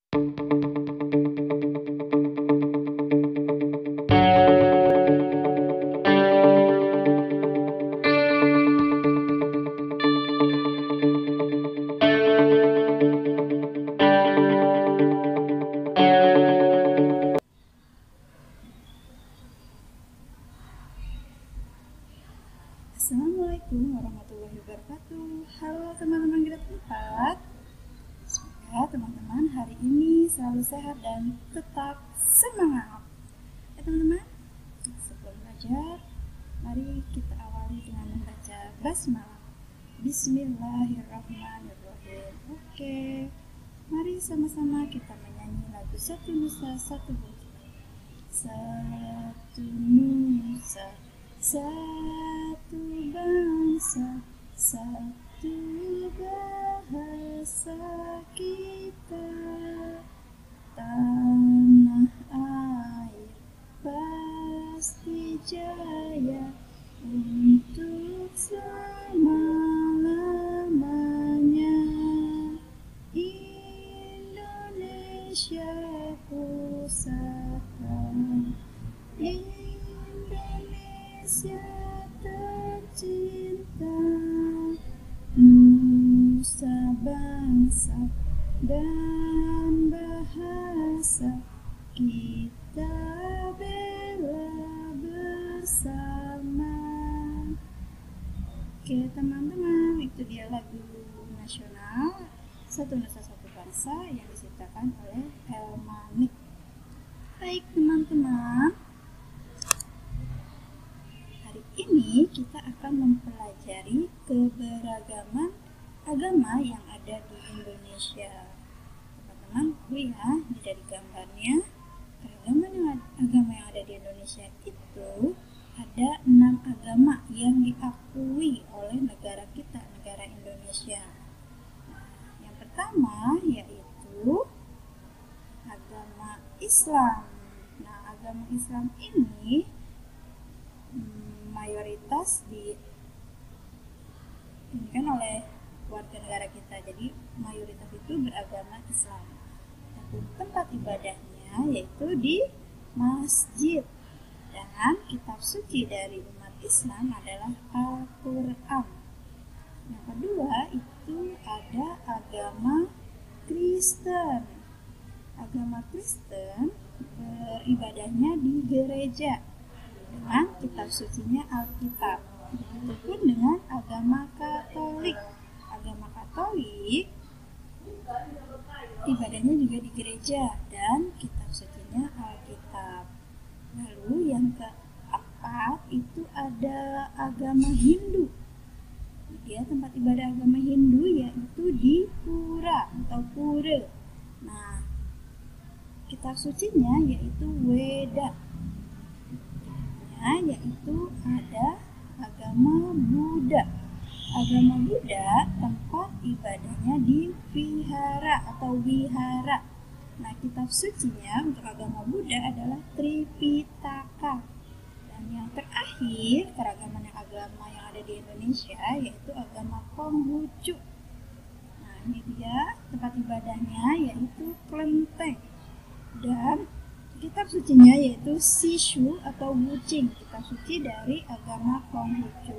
Assalamualaikum warahmatullahi wabarakatuh. Halo teman-teman Grade 4. Semoga teman-teman hari ini selalu sehat dan tetap semangat. Teman-teman, sebelum belajar, mari kita awali dengan membaca basmalah. Bismillahirrahmanirrahim. Oke, mari sama-sama kita menyanyi lagu Satu Nusa Satu Bangsa. Satu Nusa satu bangsa, satu bahasa kita, tanah air pasti jaya untuk selama-lamanya. Indonesia pusaka, Indonesia tercinta, nusa bangsa dan bahasa kita bela bersama. Oke teman-teman, itu dia lagu nasional Satu Nusa Satu Bangsa yang diciptakan oleh Elmanik. Baik teman-teman, ini kita akan mempelajari keberagaman agama yang ada di Indonesia. Teman-teman tahu ya, dari gambarnya agama yang ada di Indonesia itu ada 6 agama yang diakui oleh negara kita, negara Indonesia. Yang pertama yaitu agama Islam. Nah, agama Islam ini mayoritas diinginkan oleh warga negara kita, jadi mayoritas itu beragama Islam. Dan tempat ibadahnya yaitu di masjid, dan kitab suci dari umat Islam adalah Al-Quran. Yang kedua itu ada agama Kristen. Agama Kristen beribadahnya di gereja dengan kitab sucinya Alkitab. Begitupun dengan agama Katolik. Agama Katolik ibadahnya juga di gereja dan kitab sucinya Alkitab. Lalu yang keempat itu ada agama Hindu. Dia tempat ibadah agama Hindu yaitu di pura atau pura. Nah, kitab sucinya yaitu Weda. Yaitu ada agama Buddha. Agama Buddha tempat ibadahnya di vihara atau wihara. Nah, kitab sucinya untuk agama Buddha adalah Tripitaka. Dan yang terakhir, keragaman agama yang ada di Indonesia yaitu agama Konghucu. Nah, ini dia tempat ibadahnya yaitu Klenteng. Dan kitab sucinya yaitu Sishu atau Wuching, kitab suci dari agama Konghucu.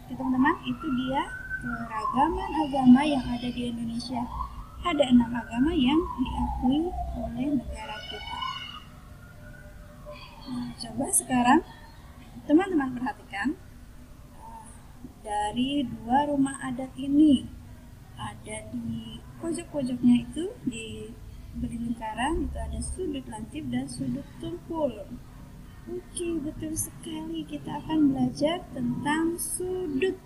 Teman-teman, itu dia keragaman agama yang ada di Indonesia. Ada 6 agama yang diakui oleh negara kita. Nah, coba sekarang teman-teman perhatikan dari 2 rumah adat ini. Ada di pojok-pojoknya itu di beri lingkaran itu ada sudut lancip dan sudut tumpul. Oke, betul sekali, kita akan belajar tentang sudut.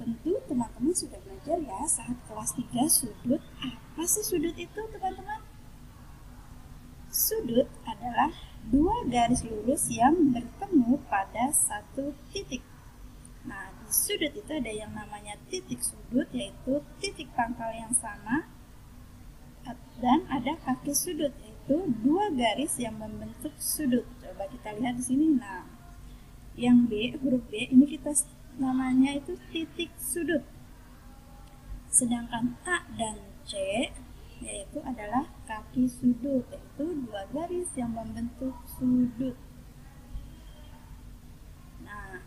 Tentu teman-teman sudah belajar ya saat kelas 3 sudut. Apa sih sudut itu teman-teman? Sudut adalah 2 garis lurus yang bertemu pada satu titik. Nah, di sudut itu ada yang namanya titik sudut, yaitu titik pangkal yang sama, dan ada kaki sudut, yaitu 2 garis yang membentuk sudut. Coba kita lihat di sini. Nah, yang B, huruf B ini kita namanya itu titik sudut. Sedangkan A dan C yaitu adalah memiliki sudut, yaitu dua garis yang membentuk sudut. Nah,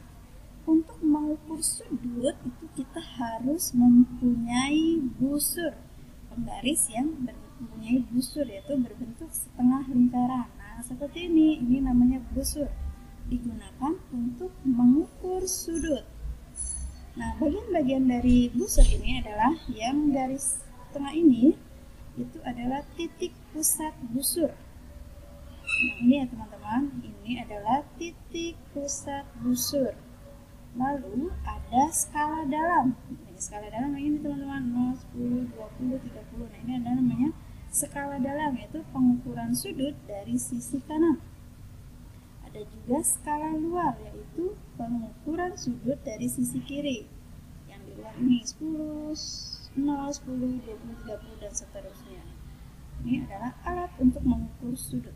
untuk mengukur sudut itu kita harus mempunyai busur, penggaris yang mempunyai busur, yaitu berbentuk setengah lingkaran. Nah, seperti ini namanya busur, digunakan untuk mengukur sudut. Nah, bagian-bagian dari busur ini adalah yang garis tengah ini, itu adalah titik pusat busur. Nah, ini ya teman-teman, ini adalah titik pusat busur. Lalu ada skala dalam. Ini skala dalam ini teman-teman, 0, 10, 20, 30. Nah, ini ada namanya skala dalam, yaitu pengukuran sudut dari sisi kanan. Ada juga skala luar, yaitu pengukuran sudut dari sisi kiri. Yang di luar ini 10, 0, 10, 20, 30 dan seterusnya. Ini adalah alat untuk mengukur sudut.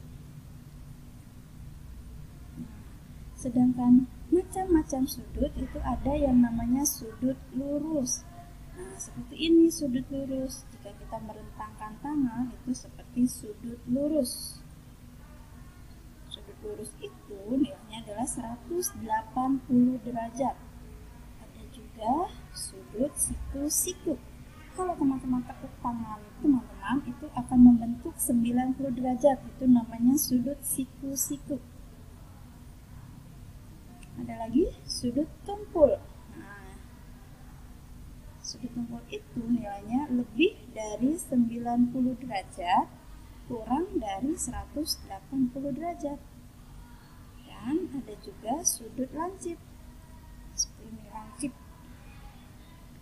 Sedangkan macam-macam sudut itu ada yang namanya sudut lurus. Nah, seperti ini sudut lurus. Jika kita merentangkan tangan itu seperti sudut lurus. Sudut lurus itu nilainya adalah 180 derajat. Ada juga sudut siku-siku. Kalau teman-teman tekuk tangan teman-teman itu akan membentuk 90 derajat. Itu namanya sudut siku-siku. Ada lagi sudut tumpul. Nah, sudut tumpul itu nilainya lebih dari 90 derajat kurang dari 180 derajat. Dan ada juga sudut lancip. Seperti ini lancip.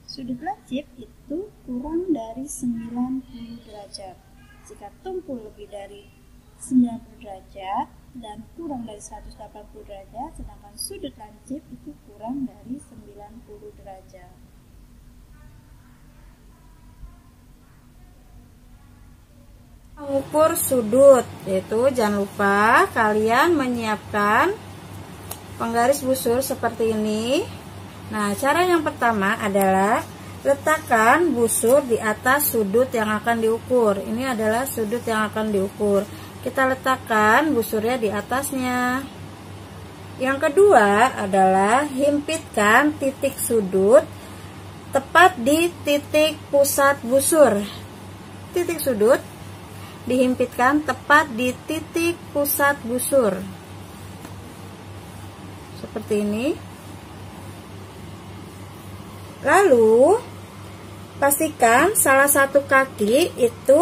Sudut lancip itu kurang dari 90 derajat. Jika tumpul lebih dari 90 derajat dan kurang dari 180 derajat, sedangkan sudut lancip itu kurang dari 90 derajat. Mengukur sudut, yaitu jangan lupa kalian menyiapkan penggaris busur seperti ini. Nah, cara yang pertama adalah letakkan busur di atas sudut yang akan diukur. Ini adalah sudut yang akan diukur. Kita letakkan busurnya di atasnya. Yang kedua adalah himpitkan titik sudut tepat di titik pusat busur. Titik sudut dihimpitkan tepat di titik pusat busur. Seperti ini. Lalu pastikan salah satu kaki itu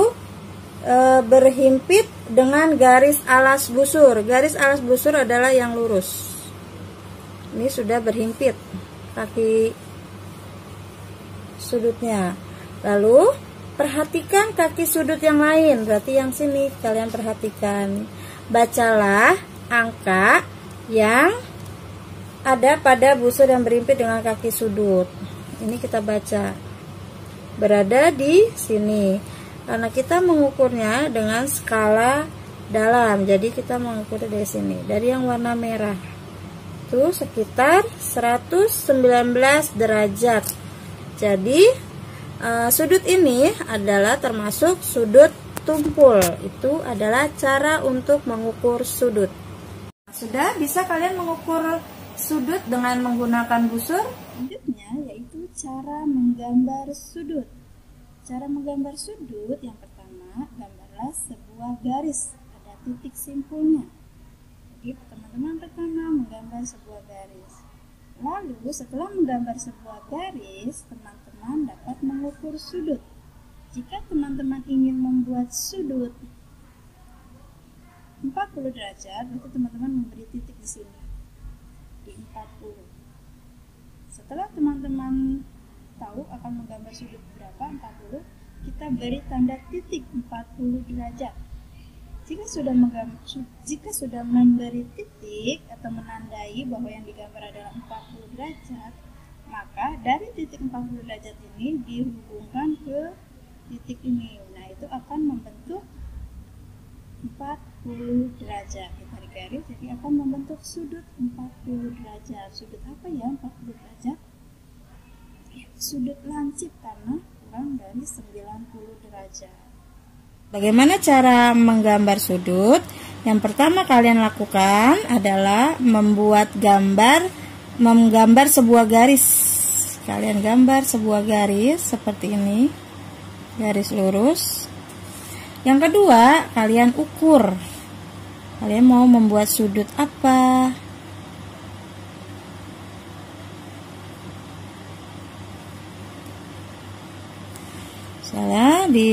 berhimpit dengan garis alas busur. Garis alas busur adalah yang lurus. Ini sudah berhimpit kaki sudutnya. Lalu perhatikan kaki sudut yang lain, berarti yang sini kalian perhatikan. Bacalah angka yang ada pada busur yang berhimpit dengan kaki sudut. Ini kita baca. Berada di sini. Karena kita mengukurnya dengan skala dalam, jadi kita mengukur dari sini, dari yang warna merah itu sekitar 119 derajat. Jadi sudut ini adalah termasuk sudut tumpul. Itu adalah cara untuk mengukur sudut. Sudah bisa kalian mengukur sudut dengan menggunakan busur? Selanjutnya yaitu cara menggambar sudut. Cara menggambar sudut yang pertama, gambarlah sebuah garis, ada titik simpulnya. Jadi teman-teman pertama menggambar sebuah garis. Lalu setelah menggambar sebuah garis, teman-teman dapat mengukur sudut. Jika teman-teman ingin membuat sudut 40 derajat, berarti teman-teman memberi titik di sini, di 40. Setelah teman-teman tahu akan menggambar sudut berapa, 40, kita beri tanda titik 40 derajat. Jika sudah memberi titik atau menandai bahwa yang digambar adalah 40 derajat, maka dari titik 40 derajat ini dihubungkan ke titik ini. Nah, itu akan membentuk 40 derajat. Kita garis, jadi akan membentuk sudut 40 derajat. Sudut apa ya 40 derajat? Sudut lancip karena kurang dari 90 derajat. Bagaimana cara menggambar sudut? Yang pertama kalian lakukan adalah menggambar sebuah garis. Kalian gambar sebuah garis seperti ini, garis lurus. Yang kedua, kalian ukur. Kalian mau membuat sudut apa? Misalnya di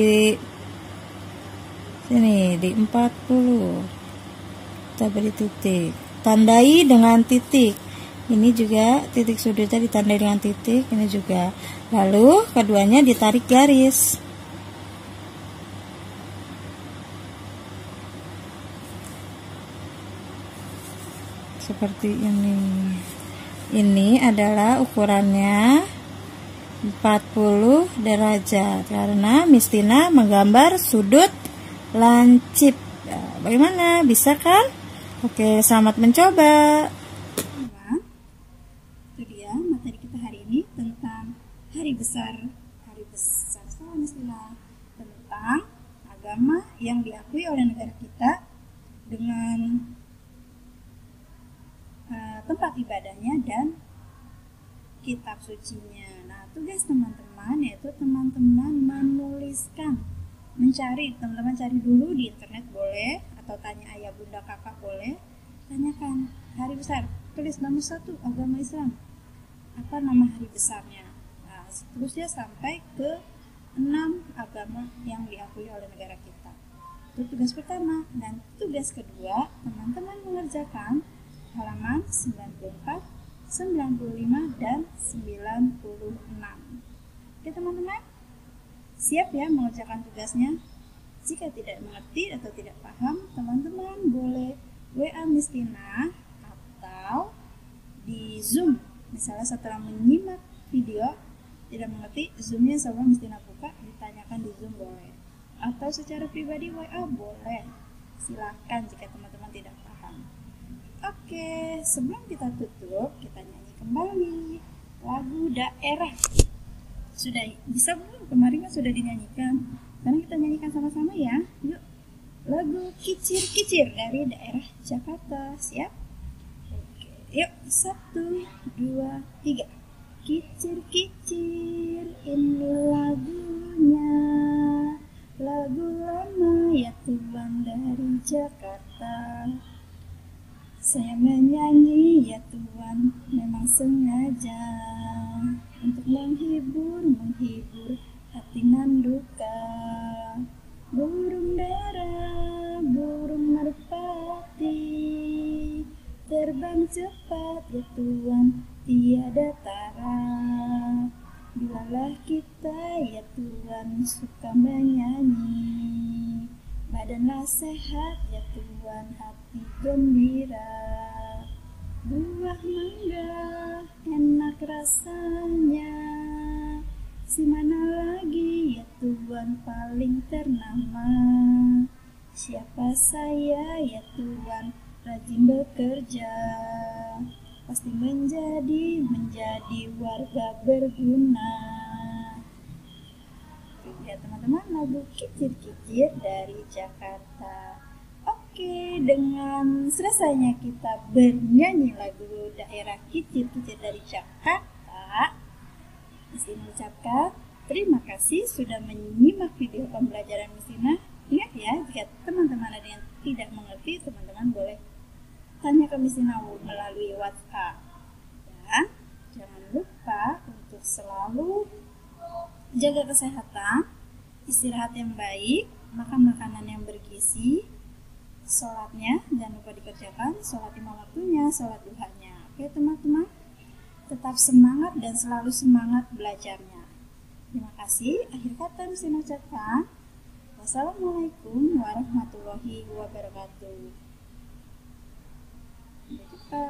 sini di 40. Kita beri titik, tandai dengan titik. Ini juga titik sudutnya ditandai dengan titik, ini juga. Lalu keduanya ditarik garis. Seperti ini. Ini adalah ukurannya 40 derajat karena Miss Tina menggambar sudut lancip. Bagaimana? Bisa kan? Oke, selamat mencoba. Nah, itu dia materi kita hari ini tentang hari besar salah istilah tentang agama yang diakui oleh negara kita dengan tempat ibadahnya dan kitab sucinya. Nah, tugas teman-teman yaitu teman-teman mencari, teman-teman cari dulu di internet boleh, atau tanya ayah bunda kakak boleh, tanyakan hari besar, tulis nomor 1 agama Islam, apa nama hari besarnya. Nah, seterusnya sampai ke 6 agama yang diakui oleh negara kita. Itu tugas pertama. Dan tugas kedua, teman-teman mengerjakan halaman 94, 95 dan 96. Oke teman-teman, siap ya mengerjakan tugasnya? Jika tidak mengerti atau tidak paham, teman-teman boleh WA Miss Tina atau di Zoom. Misalnya setelah menyimak video tidak mengerti, Zoomnya sama Miss Tina buka, ditanyakan di Zoom boleh. Atau secara pribadi WA boleh. Silahkan jika teman-teman tidak paham. Oke, sebelum kita tutup, kita nyanyi kembali lagu daerah. Sudah bisa belum? Kemarin kan sudah dinyanyikan. Sekarang kita nyanyikan sama-sama ya. Yuk, lagu Kicir-Kicir dari daerah Jakarta. Siap? Oke, yuk 1, 2, 3. Kicir-kicir, ini lagunya, lagu lama ya Tuhan dari Jakarta. Saya menyanyi ya Tuhan memang sengaja untuk menghibur hati nan duka. Burung dara, burung merpati, terbang cepat ya Tuhan tiada tara. Bilalah kita ya Tuhan suka menyanyi, badanlah sehat ya Tuhan hati gembira. Buah mangga enak rasanya, si mana lagi ya Tuhan paling ternama. Siapa saya ya Tuhan rajin bekerja, pasti menjadi warga berguna. Ya teman-teman, lagu Kicir-Kicir dari Jakarta. Oke, dengan selesainya kita bernyanyi lagu daerah Kicir-Kicir dari Jakarta, Miss Tina ucapkan terima kasih sudah menyimak video pembelajaran Miss Tina. Ingat ya, jika teman-teman ada yang tidak mengerti, teman-teman boleh tanya ke Miss Tina melalui WhatsApp. Dan jangan lupa untuk selalu jaga kesehatan, istirahat yang baik, makan makanan yang bergizi, sholatnya jangan lupa dikerjakan, sholat 5 waktunya, sholat duhanya. Oke teman-teman, tetap semangat dan selalu semangat belajarnya. Terima kasih. Akhir kata Miss Tina ucapkan wassalamualaikum warahmatullahi wabarakatuh. Sampai jumpa.